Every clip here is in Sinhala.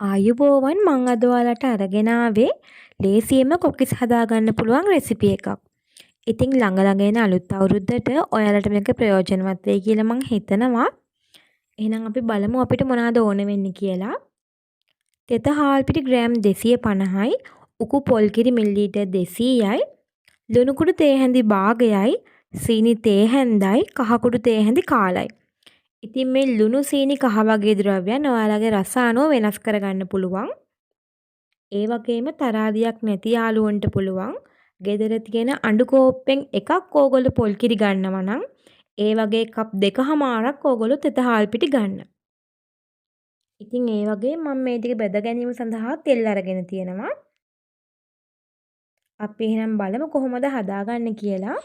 ආයුබෝවන් මං අද ඔයාලට අරගෙන ආවේ ලේසියෙන්ම කොකිස් හදාගන්න පුළුවන් රෙසිපි එකක්. ඉතින් ළඟ එන අලුත් අවුරුද්දට ඔයාලට මේක ප්‍රයෝජනවත් වෙයි කියලා මං හිතනවා. එහෙනම් අපි බලමු අපිට මොනවද ඕන වෙන්නේ කියලා. තෙත හාල් පිටි ග්‍රෑම් 250යි, උකු පොල් කිරි මිලිලීටර් 200යි, ලුණු කුඩු තේ හැඳි භාගයයි, සීනි තේ හැන්දයි, කහ කුඩු තේ හැඳි කාලයි. ඉතින් මේ ලුණු සීනි කහ වගේ ද්‍රව්‍යයන් ඔයාලගේ රස අනුව වෙනස් කරගන්න පුළුවන්. ඒ වගේම තරහදියක් නැති යාළුවන්ට පුළුවන් ගෙදර තියෙන අඬු කෝප්පෙන් එකක් ඕගොල්ලෝ පොල් කිරි ගන්නවා නම් ඒ වගේ කප් 2කමාරක් ඕගොල්ලෝ තෙත හාල් පිටි ගන්න. ඉතින් ඒ වගේ මම මේ ටික බෙද ගැනීම සඳහා තෙල් අරගෙන තියෙනවා. අපි එහෙනම් බලමු කොහොමද හදාගන්නේ කියලා.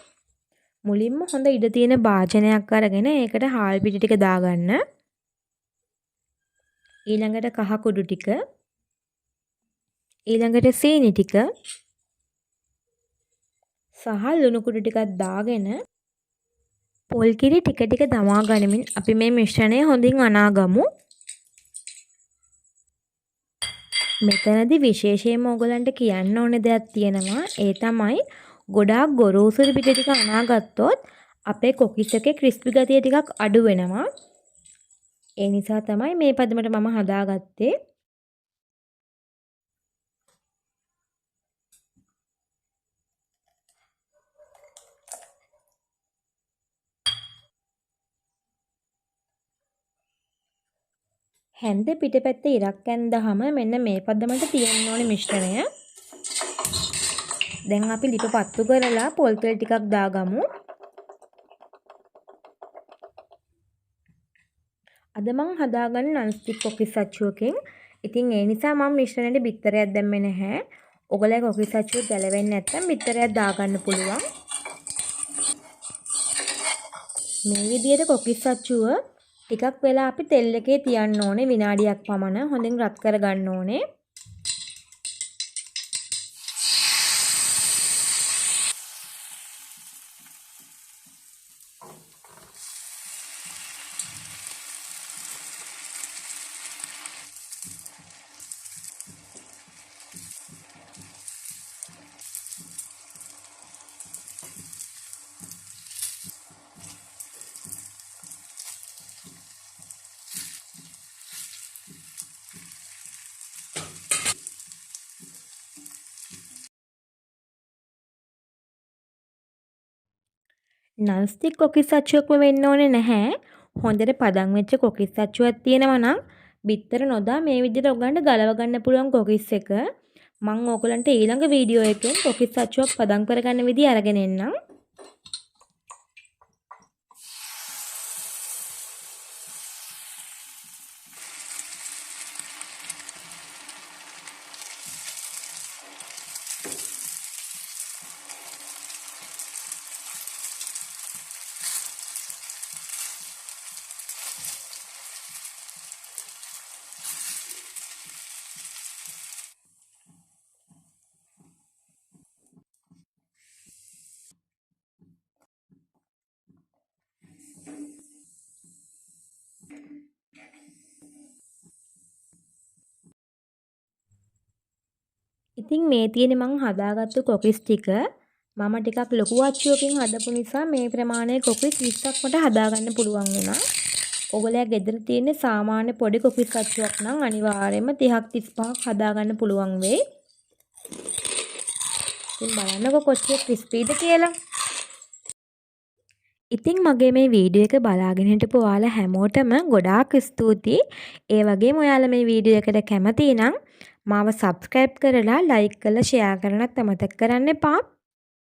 මුලින්ම හොඳ ඉඩ තියෙන භාජනයක් අරගෙන ඒකට හාල් පිටි ටික දාගන්න. ඊළඟට කහ කුඩු ටික, ඊළඟට සීනි ටික සහ ලුණු කුඩු ටිකක් දාගෙන පොල් කිරි ටික ටික දමා ගනිමින් අපි මේ මිශ්‍රණය හොඳින් අනාගමු. මෙතනදී විශේෂයෙන්ම ඕගලන්ට කියන්න ඕන දෙයක් තියෙනවා. ඒ තමයි ගොඩාක් ගොරෝසු පිට ටික අනාගත්තොත් අපේ කොකිස් එකේ ක්‍රිස්පි ගතිය ටිකක් අඩු වෙනවා. ඒ නිසා තමයි මේ පදමට මම හදාගත්තේ. හැන්ද පිටපැත්තේ ඉරක් ඇන්දාම මෙන්න මේ පදමට තියෙන්න ඕනේ මිශ්‍රණය. දැන් අපි ලිප පත්තු කරලා පොල් තෙල් ටිකක් දාගමු. අද මම හදාගන්නේ නන්ස්ටික් කොකිස් අච්චුවකින්. ඉතින් ඒ නිසා මම මිශ්‍රණයට බිත්තරයක් දැම්මේ නැහැ. ඔයගොල්ලෝ කොකිස් අච්චුව ගැලවෙන්නේ නැත්නම් බිත්තරයක් දාගන්න පුළුවන්. මේ විදිහට කොකිස් අච්චුව ටිකක් වෙලා අපි තෙල් එකේ තියන්න ඕනේ විනාඩියක් පමණ. හොඳින් රත් කරගන්න ඕනේ. නන්ස්ටික් කොකිස් අච්චුවක්ම වෙන්න ඕනේ නැහැ. හොඳට පදම් වෙච්ච කොකිස් අච්චුවක් තියෙනවා නම් බිත්තර නොදා මේ විදිහට ඔයගලන්ට ගලව ගන්න පුළුවන් කොකිස් එක. මම ඕගලන්ට ඊළඟ වීඩියෝ එකෙන් කොකිස් අච්චුවක් පදම් කරගන්න විදිය අරගෙන එන්නම්. ඉතින් මේ තියෙන්නේ මං හදාගත්තු කොකිස් ටික. මම ටිකක් ලොකු අච්චුවකින් හදපු නිසා මේ ප්‍රමාණයේ කොකිස් 20ක් මට හදාගන්න පුළුවන් වුණා. ඔයගොල්ලෝ ගෙදර තියෙන සාමාන්‍ය පොඩි කොකිස් අච්චුවක් නම් අනිවාර්යයෙන්ම 30ක් 35ක් හදාගන්න පුළුවන් වෙයි. ඉතින් බලන්නකො කොච්චර ක්‍රිස්පීද කියලා. ඉතින් මගේ මේ වීඩියෝ එක බලාගෙන හිටපු ඔයාලා හැමෝටම ගොඩාක් ස්තුතියි. ඒ වගේම ඔයාලා මේ වීඩියෝ එකට කැමති නම් මාව subscribe කරලා like කරලා share කරන්නත් අමතක කරන්න එපා.